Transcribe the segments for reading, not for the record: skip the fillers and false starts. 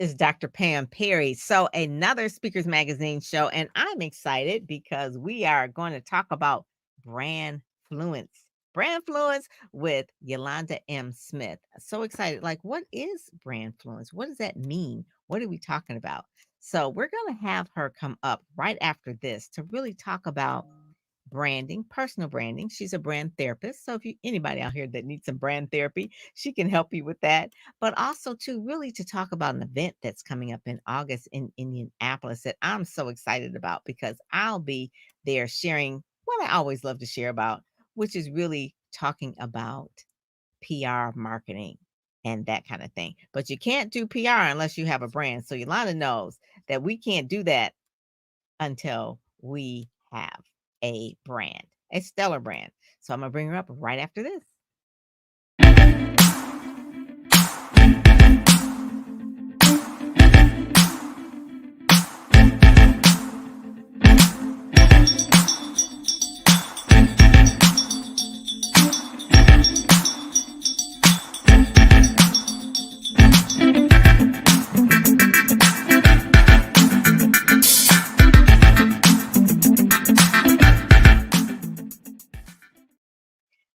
is Dr. Pam Perry. So, another Speakers Magazine show, and I'm excited because we are going to talk about brand fluence. Brand fluence with Yolanda M. Smith. So excited. Like, what is brand fluence? What does that mean? What are we talking about? So, we're going to have her come up right after this to really talk about branding, personal branding. She's a brand therapist. So if you anybody out here that needs some brand therapy, she can help you with that. But also to really to talk about an event that's coming up in August in Indianapolis that I'm so excited about because I'll be there sharing what I always love to share about, which is really talking about PR marketing and that kind of thing. But you can't do PR unless you have a brand. So Yolanda knows that we can't do that until we have a brand, a stellar brand. So I'm going to bring her up right after this.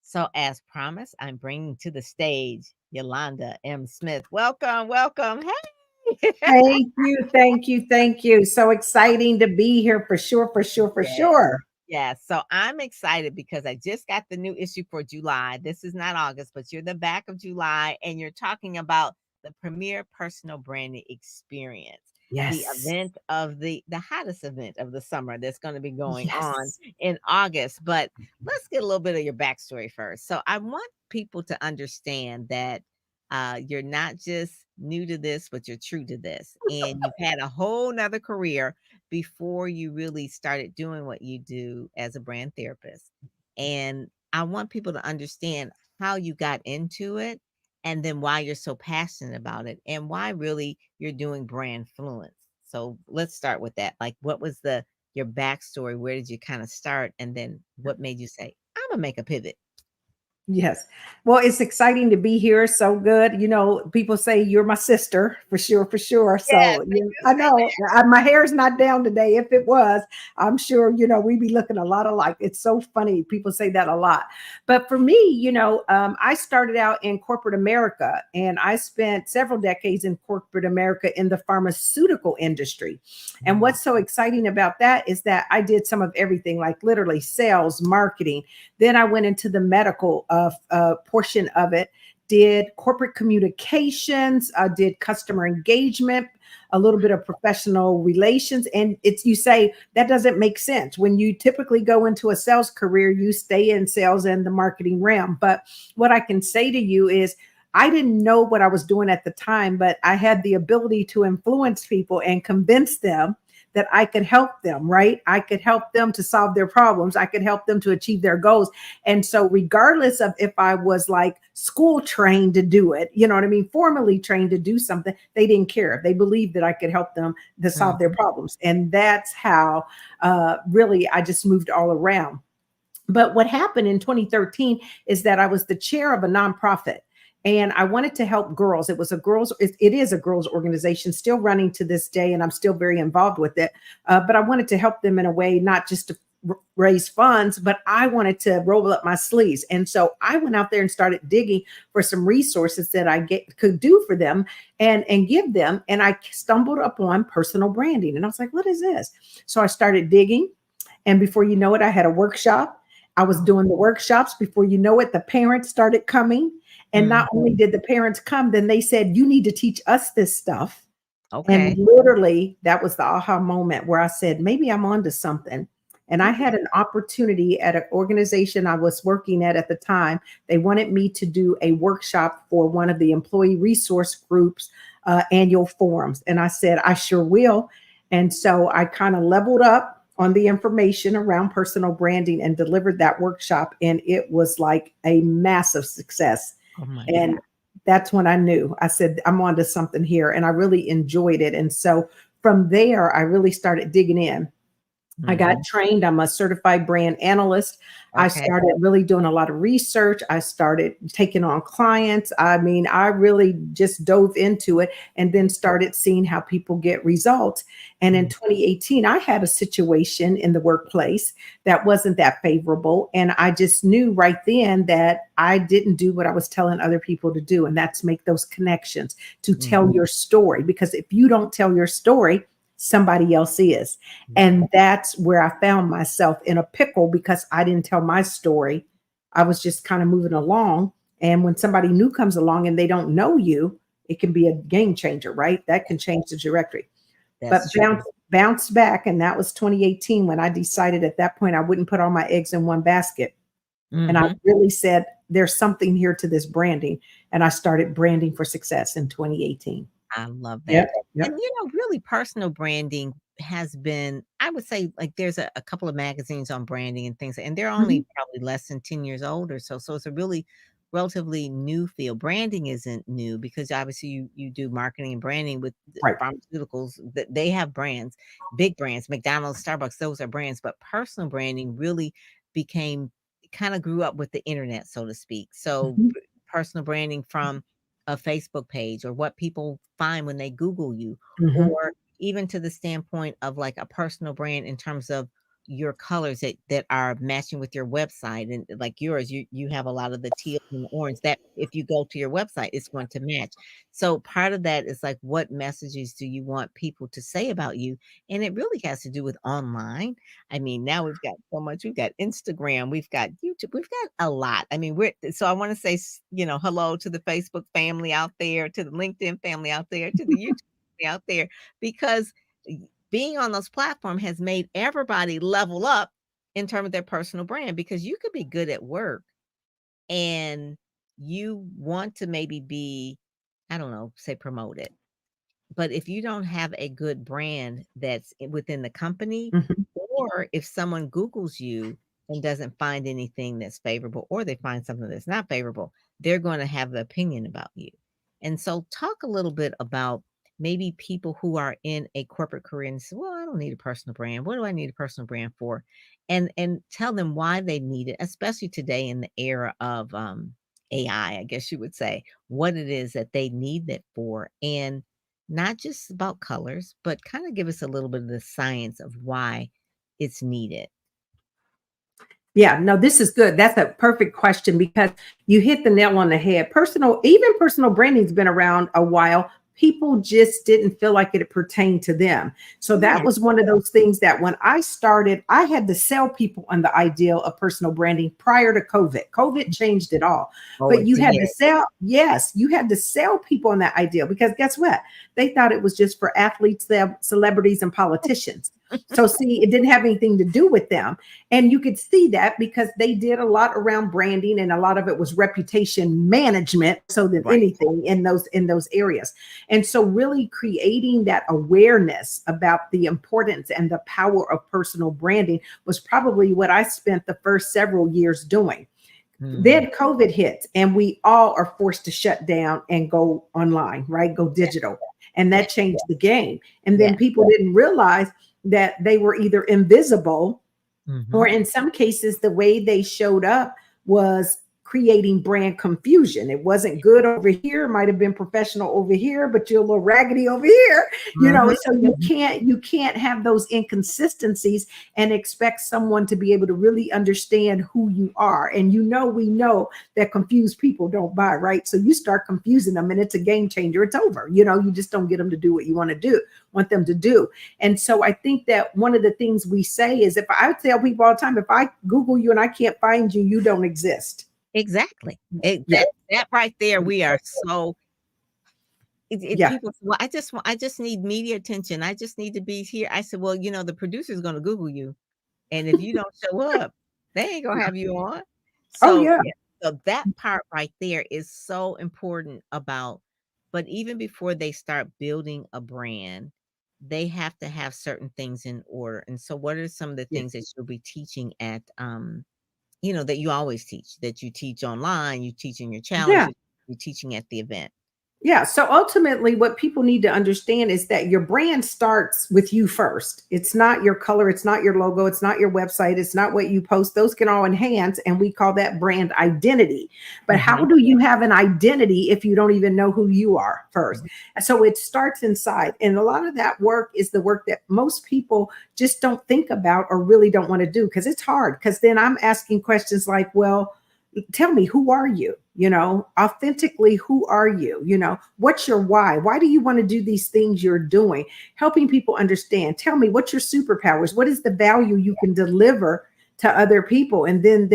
So, as promised, I'm bringing to the stage Yolanda M. Smith. Welcome, welcome. Hey. Thank you, thank you, thank you. So exciting to be here for sure, for sure, for Yes. sure. Yes. So I'm excited because I just got the new issue for July. This is not August, but you're the back of July and you're talking about the premier personal branding experience. The Yes, event of the hottest event of the summer that's going to be going on yes, in August. But let's get a little bit of your backstory first. So I want people to understand that you're not just new to this, but you're true to this. And you've had a whole nother career before you really started doing what you do as a brand therapist. And I want people to understand how you got into it and then why you're so passionate about it and why really you're doing brand fluence. So let's start with that. Like what was the your backstory? Where did you kind of start? And then what made you say, I'm gonna make a pivot? yes. Well, it's exciting to be here. So good. You know, people say you're my sister for sure, for sure. Yes, So they yeah, do I say know my hair's not down today. If it was, I'm sure, we'd be looking a lot alike. It's so funny. People say that a lot. But for me, I started out in corporate America and I spent several decades in corporate America in the pharmaceutical industry. And that. what's so exciting about that is that I did some of everything, like literally sales, marketing. Then I went into the medical portion of it, did corporate communications, did customer engagement, a little bit of professional relations. And it's, you say that doesn't make sense. When you typically go into a sales career, you stay in sales and the marketing realm. But what I can say to you is, I didn't know what I was doing at the time, but I had the ability to influence people and convince them that I could help them, right? I could help them to solve their problems. I could help them to achieve their goals. And so regardless of if I was like school trained to do it, you know what I mean, formally trained to do something, they didn't care. They believed that I could help them to solve their Mhm. problems. And that's how really I just moved all around. But what happened in 2013 is that I was the chair of a nonprofit and I wanted to help girls. It was a girls, it is a girls organization still running to this day, and I'm still very involved with it. But I wanted to help them in a way, not just to raise funds, but I wanted to roll up my sleeves. And so I went out there and started digging for some resources that could do for them and give them. And I stumbled upon personal branding. And I was like, what is this? So I started digging. And before you know it, I had a workshop. I was doing the workshops. Before you know it, the parents started coming. And not only Mhm. did the parents come, then they said, you need to teach us this stuff. And Okay. literally, that was the aha moment where I said, maybe I'm onto something. And I Okay. had an opportunity at an organization I was working at the time. They wanted me to do a workshop for one of the employee resource groups annual forums. And I said, I sure will. And so I kind of leveled up on the information around personal branding and delivered that workshop. And it was like a massive success. Oh my God. And that's when I knew. I said, I'm onto something here. And I really enjoyed it. And so from there, I really started digging in. I got Mhm. trained. I'm a certified brand analyst. I Okay. started really doing a lot of research. I started taking on clients. I mean, I really just dove into it and then started seeing how people get results. And in Mm, 2018, I had a situation in the workplace that wasn't that favorable. And I just knew right then that I didn't do what I was telling other people to do. And that's make those connections, to tell mhm. your story. Because if you don't tell your story, somebody else is. And that's where I found myself in a pickle because I didn't tell my story. I was just kind of moving along. And when somebody new comes along and they don't know you, it can be a game changer, right? That can change the trajectory. That's But true. bounced back. And that was 2018 when I decided at that point I wouldn't put all my eggs in one basket. And I Mhm. really said, there's something here to this branding. And I started branding for success in 2018. I love that. Yep. Yep. And, really personal branding has been, I would say, like, there's a couple of magazines on branding and things, and they're Mhm. only probably less than 10 years old or so. So it's a really relatively new field. Branding isn't new because obviously you do marketing and branding with the Right. pharmaceuticals that they have brands, big brands, McDonald's, Starbucks, those are brands, but personal branding really became kind of grew up with the internet, so to speak. So Mhm. personal branding from a Facebook page or what people find when they Google you, Mhm. or even to the standpoint of like a personal brand in terms of your colors that are matching with your website. And like yours, you have a lot of the teal and orange that if you go to your website, it's going to match. So part of that is like, what messages do you want people to say about you? And it really has to do with online. I mean, now we've got so much. We've got Instagram, we've got YouTube, we've got a lot. I mean, so I want to say, hello to the Facebook family out there, to the LinkedIn family out there, to the YouTube family out there, because being on those platforms has made everybody level up in terms of their personal brand because you could be good at work and you want to maybe be, I don't know, say promoted, but if you don't have a good brand that's within the company, Mhm. or if someone Googles you and doesn't find anything that's favorable, or they find something that's not favorable, they're going to have an opinion about you. And so, talk a little bit about maybe people who are in a corporate career and say, "Well, I don't need a personal brand. What do I need a personal brand for?" And tell them why they need it, especially today in the era of AI, I guess you would say, what it is that they need that for, and not just about colors, but kinda give us a little bit of the science of why it's needed. Yeah, no, this is good. That's a perfect question because you hit the nail on the head. Even personal branding's been around a while. People just didn't feel like it pertained to them. So that Yeah. was one of those things that when I started, I had to sell people on the ideal of personal branding prior to COVID. COVID changed it all. Oh, But it you had to did. sell, yes, you had to sell people on that ideal because guess what? They thought it was just for athletes, celebrities, and politicians. So see, it didn't have anything to do with them. And you could see that because they did a lot around branding and a lot of it was reputation management so than Right. anything in those areas. And so really creating that awareness about the importance and the power of personal branding was probably what I spent the first several years doing. Mm. Then COVID hits and we all are forced to shut down and go online, right? Go Yeah, digital. And yeah, that changed the game. And then yeah. people didn't realize that they were either invisible or Mhm. in some cases, the way they showed up was creating brand confusion. It wasn't good over here, might have been professional over here, but you're a little raggedy over here, Mhm. so you can't have those inconsistencies and expect someone to be able to really understand who you are. And we know that confused people don't buy, right? So you start confusing them and it's a game changer. It's over. You just don't get them to do what you want them to do. And so I think that one of the things we say is if I tell people all the time, if I Google you and I can't find you, you don't exist. Exactly. It Yeah. that right there, we are so Yeah. people say, "Well, I just need media attention. I just need to be here." I said, "Well, the producer's gonna Google you. And if you don't show up, they ain't gonna have you on." Oh, So, yeah. yeah, so that part right there is so important about, but even before they start building a brand, they have to have certain things in order. And so what are some of the Yeah. things that you'll be teaching at, that you always teach, that you teach online, you teach in your challenge, Yeah. you're teaching at the event? Yeah. So ultimately, what people need to understand is that your brand starts with you first. It's not your color, it's not your logo, it's not your website, it's not what you post. Those can all enhance, and we call that brand identity. But how Mhm. do you have an identity if you don't even know who you are first? Mhm. So it starts inside. And a lot of that work is the work that most people just don't think about or really don't want to do because it's hard. Because then I'm asking questions like, well, tell me, who are you? Authentically, who are you? What's your why do you want to do these things you're doing? Helping people understand. Tell me, what's your superpowers? What is the value you can deliver to other people? And then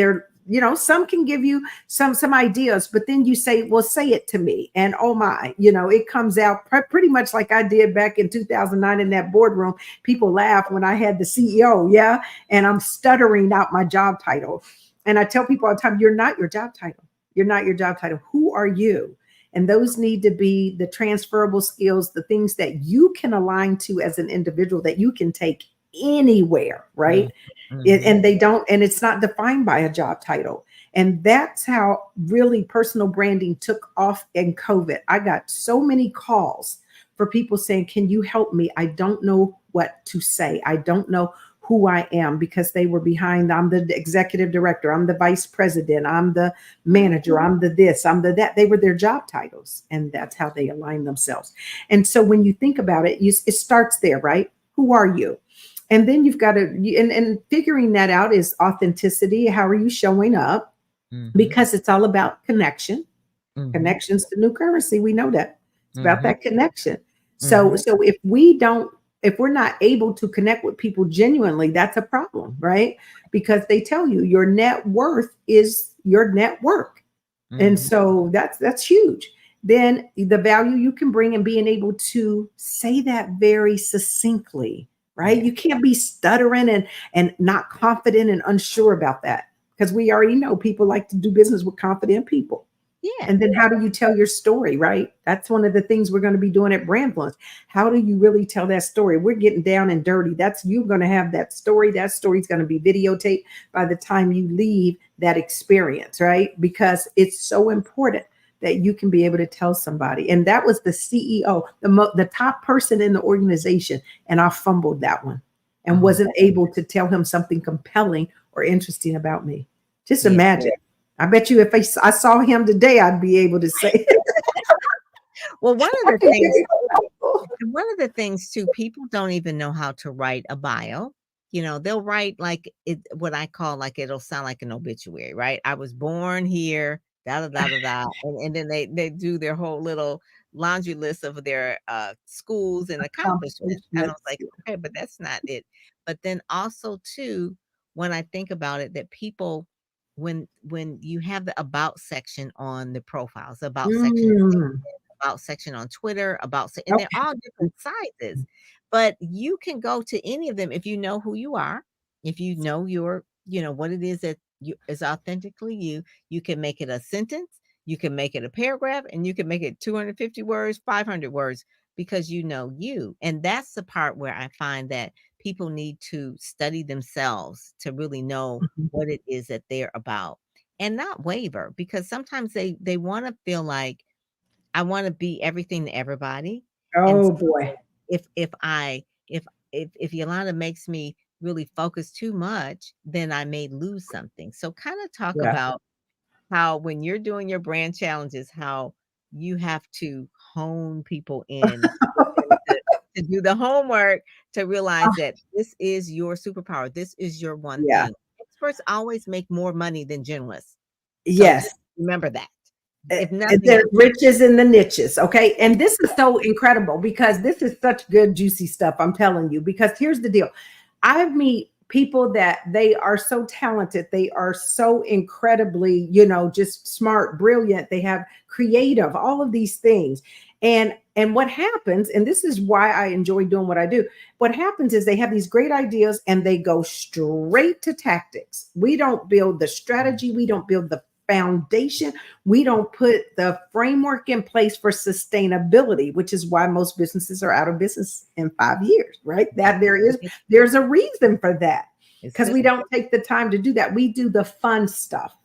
some can give you some ideas, but then you say, well, say it to me, and oh my, it comes out pretty much like I did back in 2009 in that boardroom. People laugh when I had the CEO, yeah, and I'm stuttering out my job title. And I tell people all the time, you're not your job title. You're not your job title. Who are you? And those need to be the transferable skills, the things that you can align to as an individual that you can take anywhere, right? Mhm. Mhm. And they don't, and it's not defined by a job title. And that's how really personal branding took off in COVID. I got so many calls for people saying, can you help me? I don't know what to say. I don't know who I am, because they were behind. I'm the executive director, I'm the vice president, I'm the manager, I'm the this, I'm the that. They were their job titles, and that's how they align themselves. And so when you think about it, it starts there, right? Who are you? And then you've got to, and figuring that out is authenticity. How are you showing up? Mhm. Because it's all about connection. Mhm. Connections to new currency. We know that it's about Mhm. that connection. So, Mhm. so if we're not able to connect with people genuinely, that's a problem, right? Because they tell you your net worth is your network. And Mhm. so that's huge. Then the value you can bring, and being able to say that very succinctly, right? Yeah. You can't be stuttering and not confident and unsure about that, because we already know people like to do business with confident people. Yeah. And then how do you tell your story, right? That's one of the things we're going to be doing at BRANDfluence. How do you really tell that story? We're getting down and dirty. That's, you're going to have that story. That story is going to be videotaped by the time you leave that experience, right? Because it's so important that you can be able to tell somebody. And that was the CEO, the top person in the organization, and I fumbled that one and Oh, wasn't able to tell him something compelling or interesting about me. Just yeah. imagine. I bet you if I saw him today, I'd be able to say, Well, I can give you a and one of the things too, people don't even know how to write a bio. They'll write like it, what I call, like, it'll sound like an obituary, right? I was born here, da da da da da, and then they do their whole little laundry list of their schools and accomplishments. And I was accomplishments. like, okay, but that's not it. But then also too, when I think about it, that people, when you have the about section on the profiles, about section Mm, about section on Twitter, and they're okay. all different sizes, but you can go to any of them if you know who you are, if you know what it is that you is authentically you. You can make it a sentence, you can make it a paragraph, and you can make it 250 words, 500 words, because you know you. And that's the part where I find that people need to study themselves to really know Mhm. what it is that they're about, and not waver, because sometimes they want to feel like, I wanna be everything to everybody, and Oh so boy. if Yolanda makes me really focus too much, then I may lose something. So kinda talk Yeah. about how, when you're doing your brand challenges, how you have to hone people in, get them to do the homework, to realize that this is your superpower, this is your one Yeah. thing. Experts always make more money than generalists, so just Yes. remember that, if nothing There's else. riches in the niches. Okay. And this is so incredible because this is such good, juicy stuff. I'm telling you, because here's the deal. I meet people that they are so talented. They are so incredibly, just smart, brilliant. They have creative, all of these things. And what happens, and this is why I enjoy doing what I do. What happens is they have these great ideas and they go straight to tactics. We don't build the strategy. We don't build the foundation. We don't put the framework in place for sustainability, which is why most businesses are out of business in 5 years, right? That there's a reason for that, It's because we system. don't take the time to do that. We do the fun stuff.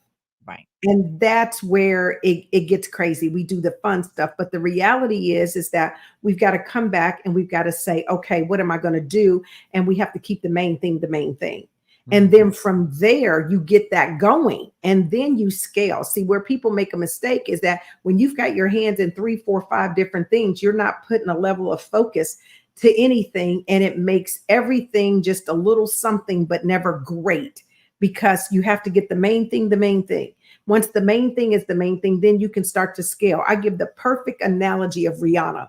Right. And that's where it gets crazy. We do the fun stuff, but the reality is that we've got to come back and we've got to say, okay, what am I going to do? And we have to keep the main thing the main thing. And Mhm. then from there, you get that going and then you scale. See, where people make a mistake is that when you've got your hands in 3, 4, 5 different things, you're not putting a level of focus to anything. And it makes everything just a little something, but never great, because you have to get the main thing, the main thing. Once the main thing is the main thing, then you can start to scale. I give the perfect analogy of Rihanna.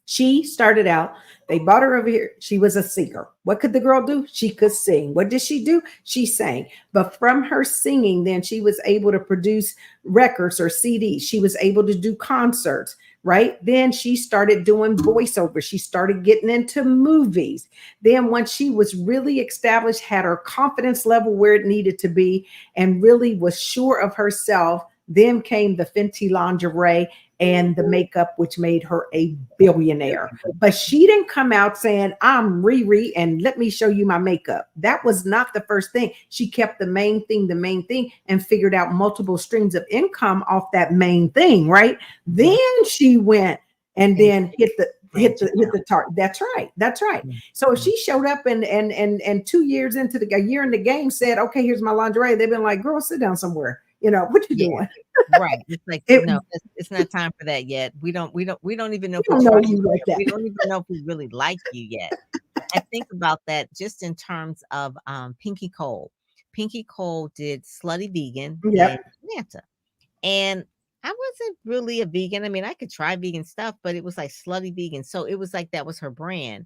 She started out, they brought her over here. She was a singer. What could the girl do? She could sing. What did she do? She sang. But from her singing, then she was able to produce records or CDs. She was able to do concerts, right? Then she started doing voiceover. She started getting into movies. Then once she was really established, had her confidence level where it needed to be, and really was sure of herself, then came the Fenty lingerie and the makeup, which made her a billionaire. But she didn't come out saying, I'm Riri and let me show you my makeup. That was not the first thing. She kept the main thing, and figured out multiple streams of income off that main thing, right? Mhm. Then she went and And then branching hit out. the target. That's right. That's right. So if Mhm. she showed up and 2 years into a year in the game said, okay, here's my lingerie, they've been like, girl, sit down somewhere. What you Yeah. doing? Right. It's like, It no, it's not time for that yet. We don't even know We if we don't know trust you you like yet. that. We don't even know if we really like you yet. I think about that just in terms of Pinky Cole. Pinky Cole did Slutty Vegan in Yep. Atlanta. And I wasn't really a vegan. I mean, I could try vegan stuff, but it was like slutty vegan. So it was like that was her brand.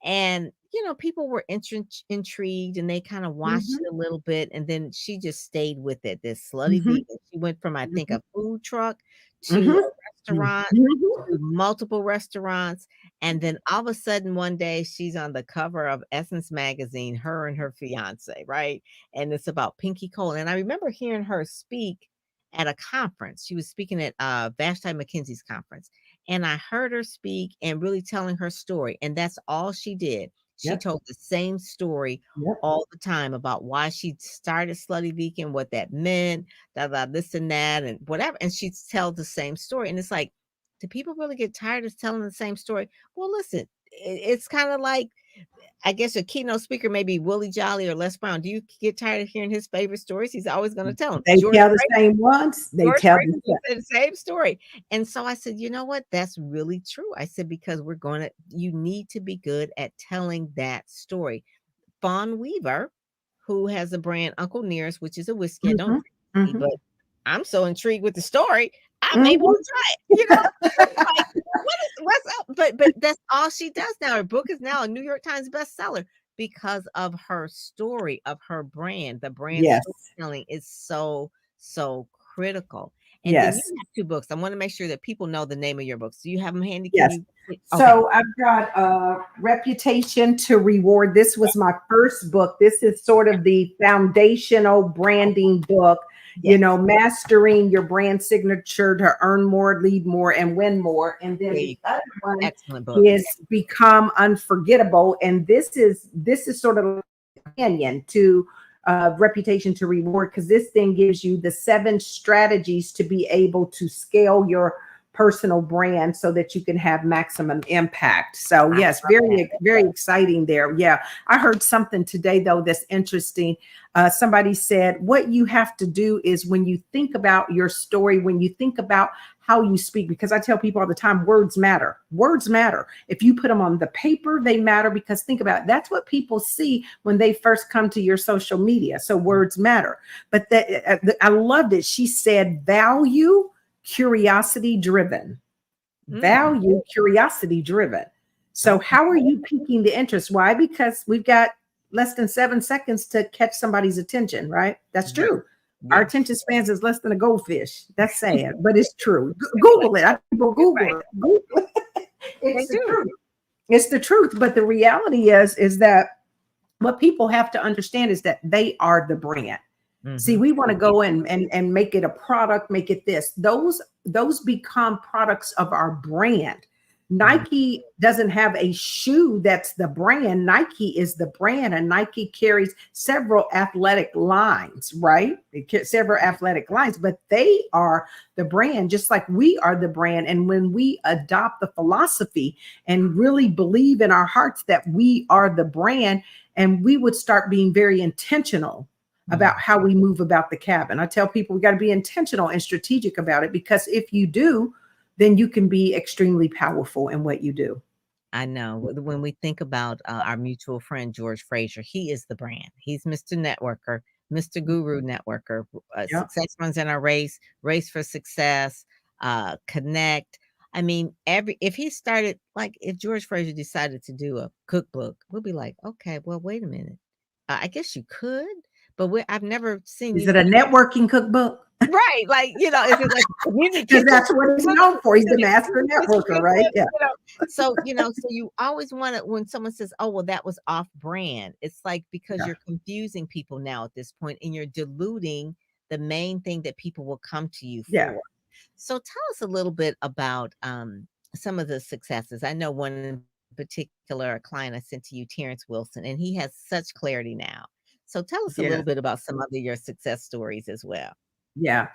And, people were intrigued and they kind of watched Mhm, it a little bit. And then she just stayed with it, this slutty mhm, vegan. She went from, I think, mhm, a food truck to mhm, a restaurant mhm. to multiple restaurants. And then all of a sudden, one day, she's on the cover of Essence magazine, her and her fiance, right? And it's about Pinky Cole. And I remember hearing her speak at a conference. She was speaking at Vashti McKenzie's conference. And I heard her speak and really telling her story. And that's all she did. She Yep, told the same story yep. all the time about why she started Slutty Vegan, what that meant, this and that, and whatever. And she'd tell the same story. And it's like, do people really get tired of telling the same story? Well, listen, it's kind of like, I guess a keynote speaker may be Willie Jolly or Les Brown. Do you get tired of hearing his favorite stories? He's always going to tell them. They tell the same ones. They George tell the Franklin same. just said the same story. And so I said, "You know what? That's really true." I said, "Because you need to be good at telling that story." Fawn Weaver, who has a brand Uncle Nearest, which is a whiskey. I don't Mhm, drink whiskey, mhm, but I'm so intrigued with the story, I may mhm. want to try it. It's like, what's up? But that's all she does now. Her book is now a New York Times bestseller because of her story, of her brand. The brand Yes, storytelling is so critical. And then you yes. have 2 books. I wanna make sure that people know the name of your books. Do you have them handy? Can Yes. you Okay. So I've got a Reputation to Reward. This was my first book. This is sort of the foundational Okay. branding book, Yes. mastering your brand signature to earn more, lead more, and win more. And then There the you other go. one Excellent book. is Become Unforgettable. And this is sort of companion to Reputation to Reward, because this thing gives you the 7 strategies to be able to scale your personal brand so that you can have maximum impact. So I yes, love that. very exciting there. Yeah, I heard something today though that's interesting. Somebody said what you have to do is, when you think about your story, when you think about how you speak, because I tell people all the time, words matter. Words matter. If you put them on the paper, they matter, because think about it, that's what people see when they first come to your social media. So words matter. But I loved it. She said value, curiosity driven. Mm, Value, curiosity driven. So okay. how are you piquing the interest? Why? Because we've got less than 7 seconds to catch somebody's attention, right? That's Right. true. Our Yes. attention spans is less than a goldfish. That's sad, but it's true. Google it. I people You're Google right. it. Google it. They It's the do. truth. It's the truth. But the reality is that what people have to understand is that they are the brand. See, Mhm. we want to go in and make it a product, make it this. Those become products of our brand. Mm. Nike doesn't have a shoe that's the brand. Nike is the brand, and Nike carries several athletic lines, right? Several athletic lines, but they are the brand, just like we are the brand. And when we adopt the philosophy and really believe in our hearts that we are the brand, and we would start being very intentional about Mm. how we move about the cabin. I tell people we got to be intentional and strategic about it, because if you do, then you can be extremely powerful in what you do. I know. When we think about our mutual friend George Frazier, he is the brand. He's Mr. Networker, Mr. Guru Networker. Yeah. Success runs in our race, race for success, connect. I mean, every if he started like if George Frazier decided to do a cookbook, we'll be like, okay, well, wait a minute. I guess you could, but I've never seen Is you. it a networking cookbook? Right, like, is it like a community Because kitchen? that's what he's known for. He's the master networker, right? Yeah. So you always wanna when someone says, "Oh, well, that was off brand," it's like because Yeah. you're confusing people now at this point, and you're diluting the main thing that people will come to you Yeah. for. So tell us a little bit about, some of the successes. I know one in particular, a client I sent to you, Terrence Wilson, and he has such clarity now. So tell us a little Yes. bit about some of your success stories as well. Yeah.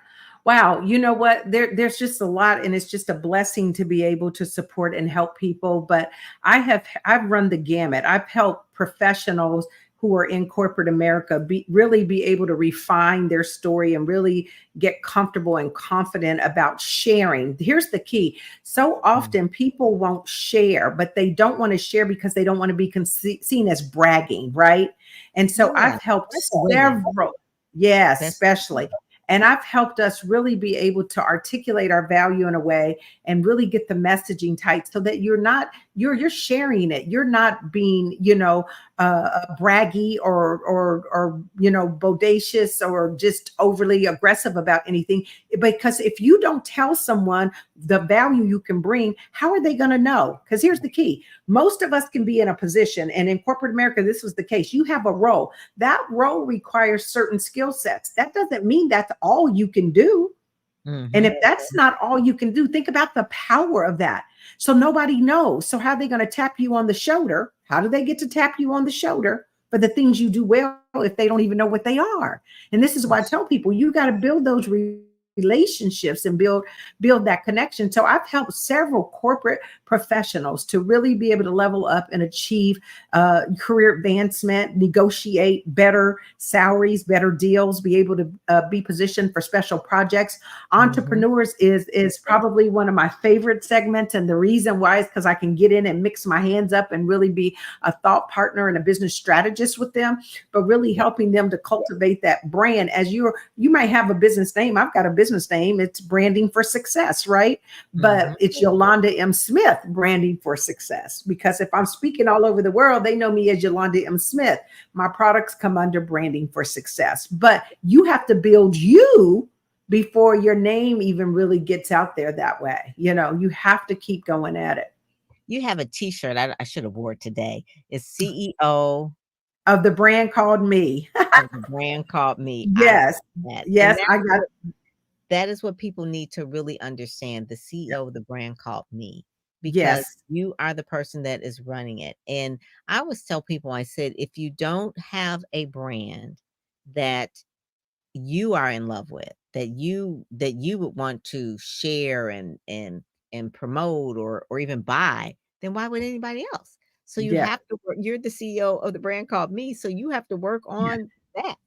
Wow. You know what? There's just a lot, and it's just a blessing to be able to support and help people. But I've run the gamut. I've helped professionals who are in corporate America really be able to refine their story and really get comfortable and confident about sharing. Here's the key. So Mm. often people won't share, but they don't want to share because they don't want to be seen as bragging, right? And so Yeah, I've helped especially women. several, yes, That's especially. And I've helped us really be able to articulate our value in a way and really get the messaging tight, so that you're sharing it. You're not being, braggy or bodacious or just overly aggressive about anything. Because if you don't tell someone the value you can bring, how are they going to know? Because here's the key: most of us can be in a position, and in corporate America, this was the case. You have a role. That role requires certain skill sets. That doesn't mean that's all you can do. And if Mhm. that's not all you can do, think about the power of that. So nobody knows. So how are they going to tap you on the shoulder? How do they get to tap you on the shoulder for the things you do well if they don't even know what they are? And this is why I tell people you got to build those relationships and build that connection. So I've helped several corporate professionals to really be able to level up and achieve career advancement, negotiate better salaries, better deals, be able to be positioned for special projects. Mhm. Entrepreneurs is probably one of my favorite segments, and the reason why is because I can get in and mix my hands up and really be a thought partner and a business strategist with them, but really Yeah. helping them to cultivate that brand. As you might have a business name. I've got a business name. It's Branding for Success, right? But Mhm. it's Yolanda M. Smith, Branding for Success. Because if I'm speaking all over the world, they know me as Yolanda M. Smith. My products come under Branding for Success. But you have to build you before your name even really gets out there that way. You have to keep going at it. You have a T-shirt, I should have wore it today. It's CEO Of the brand called me. of the brand called Me. I Yes. love that, and Yes, I got that is what people need to really understand, the CEO of the brand called Me, because yes. you are the person that is running it, and I always tell people, I said, "If you don't have a brand that you are in love with, that you would want to share and promote or even buy, then why would anybody else? So you Yeah. have to work, you're the CEO of the brand called Me, so you have to work Yeah. on that.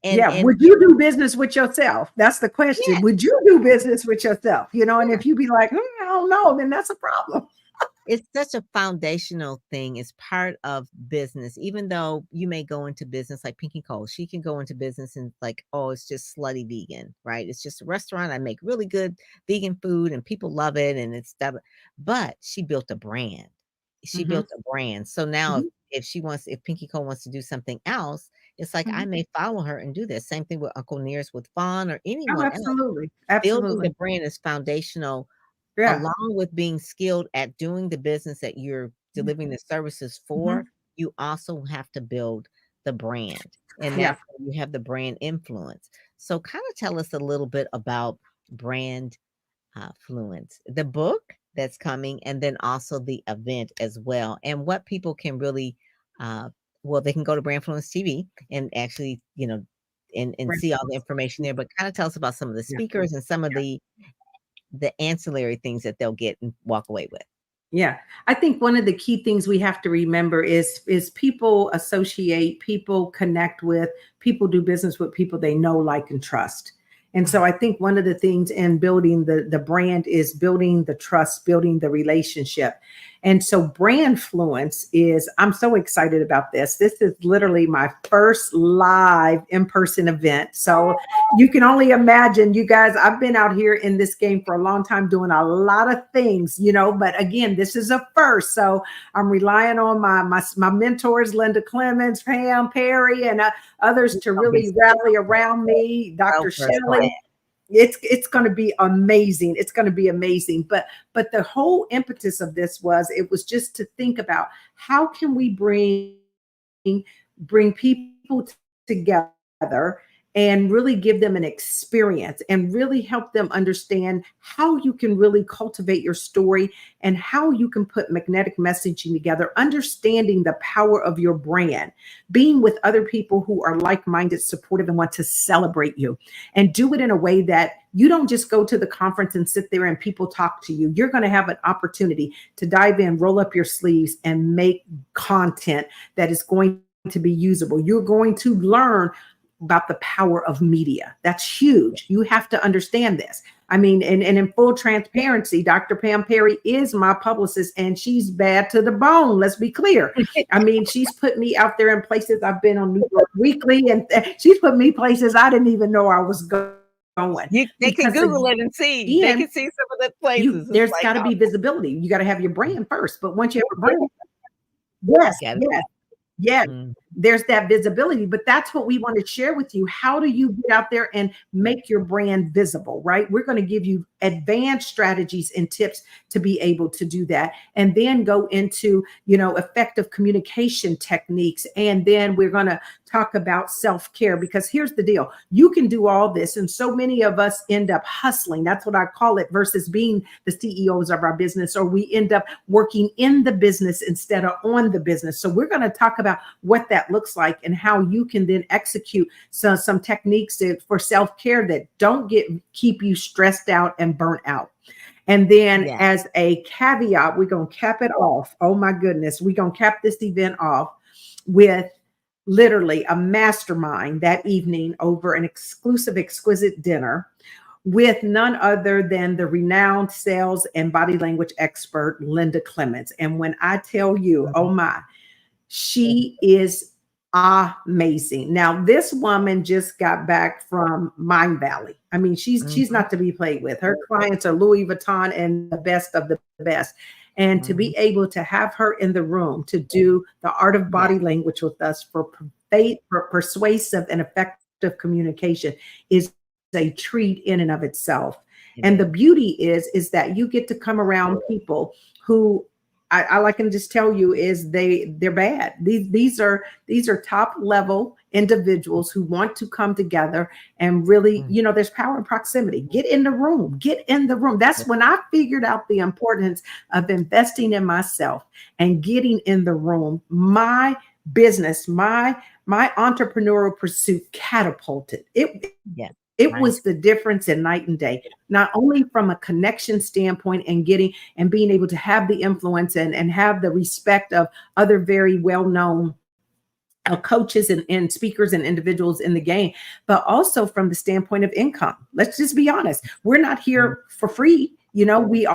And Yeah. and Would you do business with yourself? That's the question. yeah, Would you do business with yourself? And yeah. if you be like, I don't know, then that's a problem. It's such a foundational thing. It's part of business. Even though you may go into business like Pinky Cole, she can go into business and like, oh, it's just slutty vegan, right? It's just a restaurant. I make really good vegan food and people love it and it's that. But she built a brand. She Hmm. built a brand. So now Hmm. if Pinky Cole wants to do something else, it's like I Hmm. may follow her and do this. Same thing with Uncle Nearest with Fawn or Oh, anyone else. absolutely. Building the Absolutely. brand is foundational Yeah. along with being skilled at doing the business that you're delivering the services Hmm. for, you also have to build the brand, and Yeah. that's where you have the brand influence. So kinda tell us a little bit about brand, fluence. The book? that's coming, and then also the event as well. And what people can really, uh, well, they can go to Brandfluence TV and actually, and see all the information there. But kind of tell us about some of the Yeah. speakers and some of the ancillary things that they'll get and walk away with. Yeah. I think one of the key things we have to remember is people associate, people connect with, people do business with people they know, like, and trust. And so Right. I think one of the things in building the brand is building the trust, building the relationship. And so Brandfluence is, I'm so excited about this. This is literally my first live in-person event. So you can only imagine, you guys, I've been out here in this game for a long time doing a lot of things, but again, this is a first. So I'm relying on my mentors, Linda Clements, Pam Perry, and others It's to gonna be really rally around me, so Dr. personal. Shelley. It's going to be amazing. It's going to be amazing. But the whole impetus of this was just to think about how can we bring people together and really give them an experience and really help them understand how you can really cultivate your story and how you can put magnetic messaging together, understanding the power of your brand, being with other people who are like-minded, supportive, and want to celebrate you, and do it in a way that you don't just go to the conference and sit there and people talk to you. You're going to have an opportunity to dive in, roll up your sleeves, and make content that is going to be usable. You're going to learn about the power of media. That's huge. You have to understand this. I mean, and in full transparency, Dr. Pam Perry is my publicist, and she's bad to the bone. Let's be clear. I mean, she's put me out there in places. I've been on New York Weekly, and she's put me places I didn't even know I was going. They can Because Google it and see. They again, can see some of the places. It's there's like, got to oh, be visibility. You got to have your brand first. But once you have a brand, yes, got it. yes. Yeah, Mm, there's that visibility, but that's what we want to share with you. How do you get out there and make your brand visible, right? We're going to give you advanced strategies and tips to be able to do that. And then go into, effective communication techniques. And then we're going to talk about self-care, because here's the deal. You can do all this. And so many of us end up hustling. That's what I call it, versus being the CEOs of our business, or we end up working in the business instead of on the business. So we're going to talk about what that looks like and how you can then execute some techniques for self-care that don't keep you stressed out and burnt out. And then, yeah. as a caveat, we're going to cap it off. Oh my goodness. We're going to cap this event off with literally a mastermind that evening over an exclusive, exquisite dinner with none other than the renowned sales and body language expert, Linda Clements. And when I tell you, oh Mhm. my, she is amazing. Now, this woman just got back from Mind Valley. I mean, she's Mhm. not to be played with. Her clients are Louis Vuitton and the best of the best. And to Mhm. be able to have her in the room to do the art of Yeah, body language with us for persuasive and effective communication is a treat in and of itself. it And the is. beauty is that you get to come around people who I can just tell you is they're bad. These are top level individuals who want to come together and really, Mm, there's power in proximity. Get in the room. Get in the room. yeah, That's when I figured out the importance of investing in myself and getting in the room. My business, my entrepreneurial pursuit catapulted. yeah. It was Nice. the difference in night and day, not only from a connection standpoint and getting and being able to have the influence and have the respect of other very well-known coaches and speakers and individuals in the game, but also from the standpoint of income. Let's just be honest. We're not Mhm. here for free. We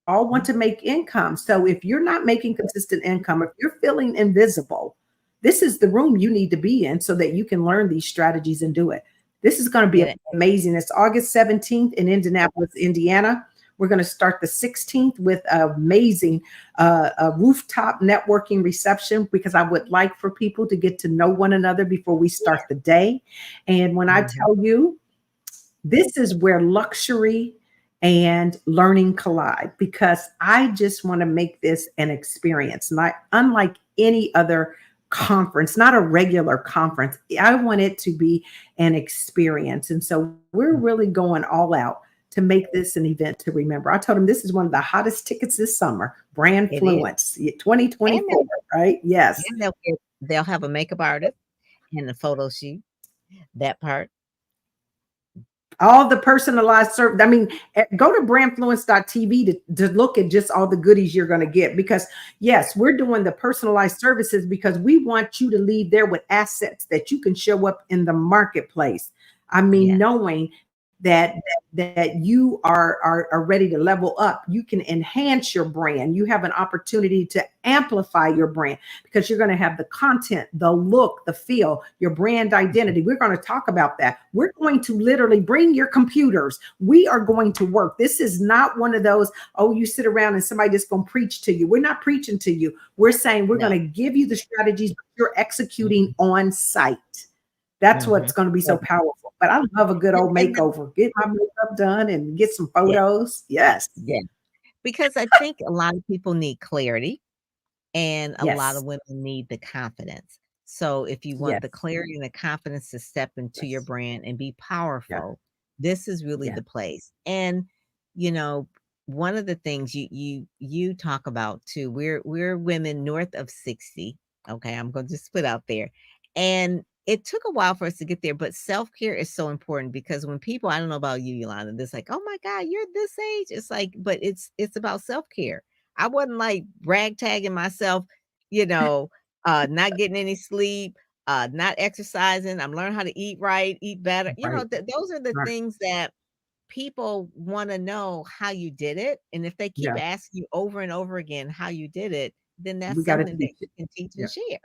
all want to make income. So if you're not making consistent income, if you're feeling invisible, this is the room you need to be in so that you can learn these strategies and do it. This is going to be Yeah, amazing. It's August 17th in Indianapolis, Indiana. We're going to start the 16th with an amazing a rooftop networking reception, because I would like for people to get to know one another before we start the day. And when I mhm. tell you, this is where luxury and learning collide, because I just want to make this an experience, not unlike any other conference, not a regular conference. I want it to be an experience. And so we're really going all out to make this an event to remember. I told them this is one of the hottest tickets this summer, It is. BRANDfluence And 2024, right? Yes. they'll have a makeup artist and a photo shoot, that part. All the personalized service. I mean, go to brandfluence.tv to look at just all the goodies you're going to get. Because yes, we're doing the personalized services because we want you to leave there with assets that you can show up in the marketplace. I mean, Yeah. knowing that you are ready to level up, you can enhance your brand. You have an opportunity to amplify your brand because you're going to have the content, the look, the feel, your brand identity. We're going to talk about that. We're going to literally bring your computers. We are going to work. This is not one of those, oh, you sit around and somebody just going to preach to you. We're not preaching to you. We're saying we're No. going to give you the strategies, but you're executing Mhm. on site. That's what's Mhm. going to be so powerful. But I love a good old And makeover. Get my makeup done and get some yeah, photos. Yes. yeah. Because I think a lot of people need clarity and a lot Yes. of women need the confidence. So if you want Yes. the clarity and the confidence to step into your Yes. brand and be Yeah. powerful, this is really Yeah. the place. And you know, one of the things you talk about too, we're women north of 60. Okay, I'm going to just put out there. And it took a while for us to get there, but self-care is so important because when people, I don't know about you, Yolanda, it's like, oh my God, you're this age. It's like, but it's about self-care. I wasn't like ragtagging myself, you know, not getting any sleep, not exercising. I'm learning how to eat right, eat better. You know, Right. those are the Right. things that people want to know how you did it. And if they keep Yeah. asking you over and over again how you did it, then We that's got to something that teach you it. can teach and Yeah. share.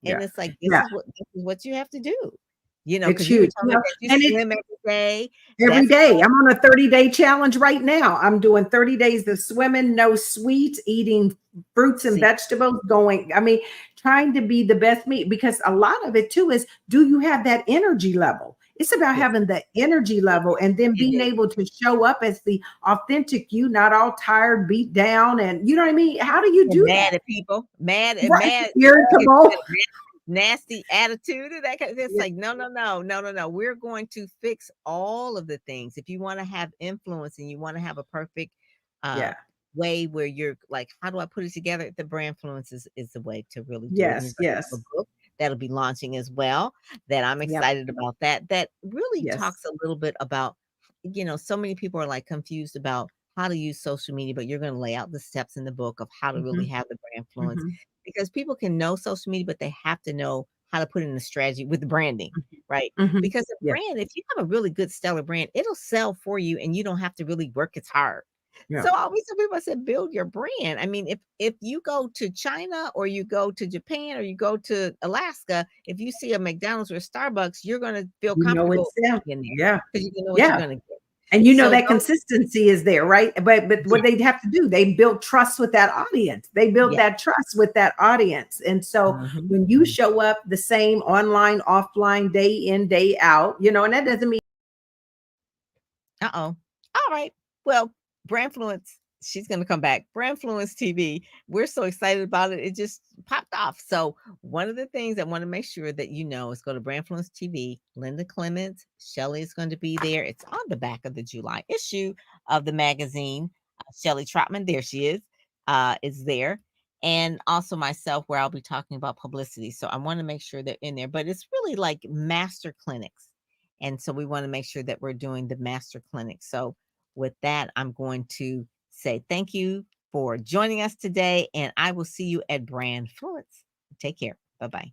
And Yeah. it's like, Yeah. this is what you have to do. You know, It's because you were huge. telling me that you And it's swim every day. every That's day. I'm on a 30-day challenge right now. I'm doing 30 days of swimming, no sweets, eating fruits and see, vegetables, going, I mean, trying to be the best me because a lot of it too is do you have that energy level? It's about yes, having the energy it, level and then it being is. able to show up as the authentic you, not all tired, beat down. And you know what I mean? How do you And do mad that? at people, mad and Right. mad because you got Irritable. a nasty attitude and that kind of, it's Yeah. like, no, no, no, no, no, no. We're going to fix all of the things. If you want to have influence and you want to have a perfect uh Yeah. way where you're like, how do I put it together? The brand influence is the way to really do it. And you're Yes. going to have Yes. a book that'll be launching as well. That I'm Yep. excited about that really Yes. talks a little bit about, you know, so many people are like confused about how to use social media, but you're going to lay out the steps in the book of how to really Hmm. have the brand influence Hmm. because people can know social media, but they have to know how to put in a strategy with the branding, right? Hmm. Because a Yeah. brand, if you have a really good stellar brand, it'll sell for you and you don't have to really work as hard. Yeah. So I always tell people, I said, build your brand. I mean, if you go to China or you go to Japan or you go to Alaska, if you see a McDonald's or a Starbucks, you're gonna feel You know comfortable it's them. in there Yeah. because you know what you're Yeah. gonna get. And you know So that those, consistency is there, right? But yeah, what they have to do, they build trust with that audience. They build yeah. that trust with that audience. And so Mhm. when you show up the same online, offline, day in, day out, you know, and that doesn't mean Uh-oh. All right. Well, Brandfluence, she's going to come back. Brandfluence TV. We're so excited about it. It just popped off. So, one of the things I want to make sure that you know is go to Brandfluence TV. Linda Clements, Shelly is going to be there. It's on the back of the July issue of the magazine. Shelly Trotman, there she is there. And also myself, where I'll be talking about publicity. So, I want to make sure they're in there, but it's really like master clinics. And so we want to make sure that we're doing the master clinic. So with that, I'm going to say thank you for joining us today, and I will see you at Brandfluence. Take care. Bye bye.